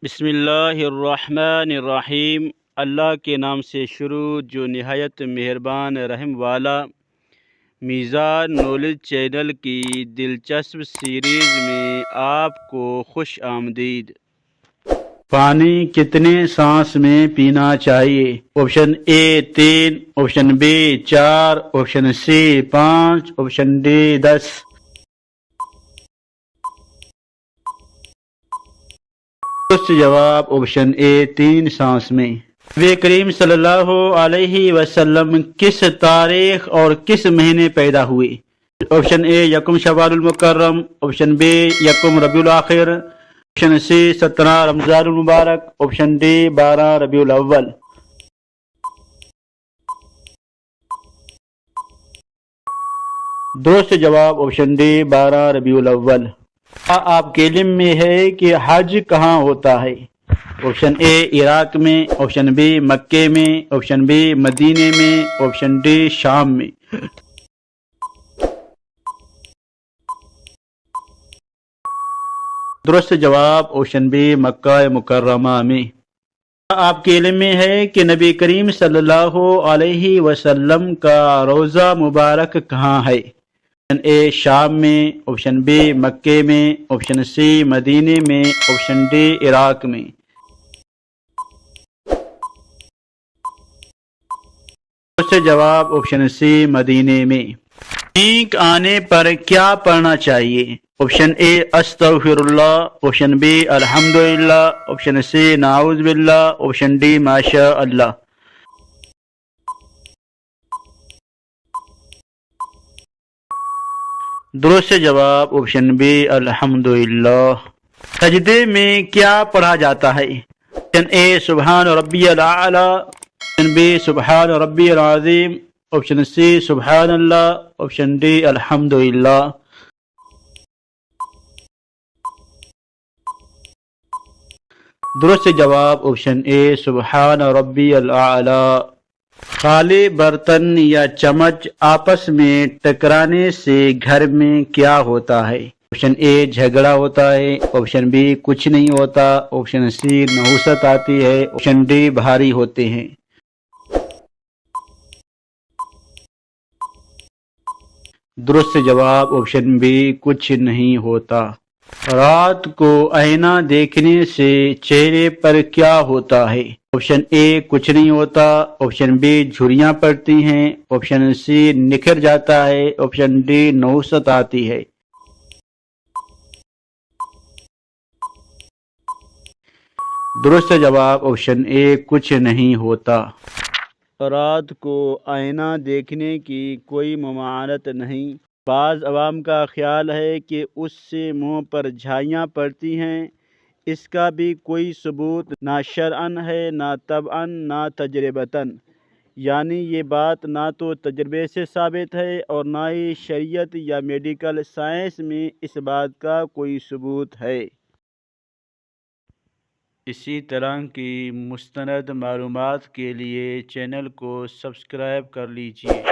بسم اللہ الرحمن الرحیم۔ اللہ کے نام سے شروع جو نہایت مہربان رحم والا۔ میزان نالج چینل کی دلچسپ سیریز میں آپ کو خوش آمدید۔ پانی کتنے سانس میں پینا چاہیے؟ Option A 3، option B 4، option C 5، option D 10۔ درست جواب آپشن اے 3 سانس میں۔ نبی کریم صلی اللہ علیہ وسلم کس تاریخ اور کس مہینے پیدا ہوئے؟ آپشن اے یکم شوال المکرم، آپشن بی یکم ربیع الاخر، آپشن سی 17 رمضان المبارک، آپشن ڈی 12 ربیع الاول۔ درست جواب آپشن ڈی 12 ربیع الاول۔ آپ کے علم میں ہے کہ حج کہاں ہوتا ہے؟ آپشن اے عراق میں، آپشن بی مکے میں، آپشن بی مدینے میں، آپشن ڈی شام میں۔ درست جواب آپشن بی مکہ مکرمہ میں۔ آپ کے علم میں ہے کہ نبی کریم صلی اللہ علیہ وسلم کا روضہ مبارک کہاں ہے؟ آپشن اے شام میں، آپشن بی مکے میں، آپشن سی مدینے میں، آپشن ڈی عراق میں۔ درست جواب آپشن سی مدینے میں۔ چھینک آنے پر کیا پڑھنا چاہیے؟ آپشن اے استغفر اللہ، آپشن بی الحمدللہ، آپشن سی نعوذ باللہ، آپشن ڈی ماشاء اللہ۔ درست جواب آپشن بی الحمدللہ۔ سجدے میں کیا پڑھا جاتا ہے؟ آپشن اے سبحان ربی الاعلی، آپشن بی سبحان ربی العظیم، آپشن سی سبحان اللہ، آپشن ڈی الحمدللہ۔ درست جواب آپشن اے سبحان ربی الاعلی۔ خالی برتن یا چمچ آپس میں ٹکرانے سے گھر میں کیا ہوتا ہے؟ آپشن اے جھگڑا ہوتا ہے، آپشن بی کچھ نہیں ہوتا، آپشن سی نحوست آتی ہے، آپشن ڈی بھاری ہوتے ہیں۔ درست جواب آپشن بی کچھ نہیں ہوتا۔ رات کو آئینہ دیکھنے سے چہرے پر کیا ہوتا ہے؟ آپشن اے کچھ نہیں ہوتا، آپشن بی جھریاں پڑتی ہیں، آپشن سی نکھر جاتا ہے، آپشن ڈی نحوست آتی ہے۔ درست جواب آپشن اے کچھ نہیں ہوتا۔ رات کو آئینہ دیکھنے کی کوئی ممانعت نہیں۔ بعض عوام کا خیال ہے کہ اس سے منہ پر جھائیاں پڑتی ہیں۔ اس کا بھی کوئی ثبوت نہ شرعاً ہے، نہ طبعاً، نہ تجربتاً۔ یعنی یہ بات نہ تو تجربے سے ثابت ہے اور نہ ہی شریعت یا میڈیکل سائنس میں اس بات کا کوئی ثبوت ہے۔ اسی طرح کی مستند معلومات کے لیے چینل کو سبسکرائب کر لیجیے۔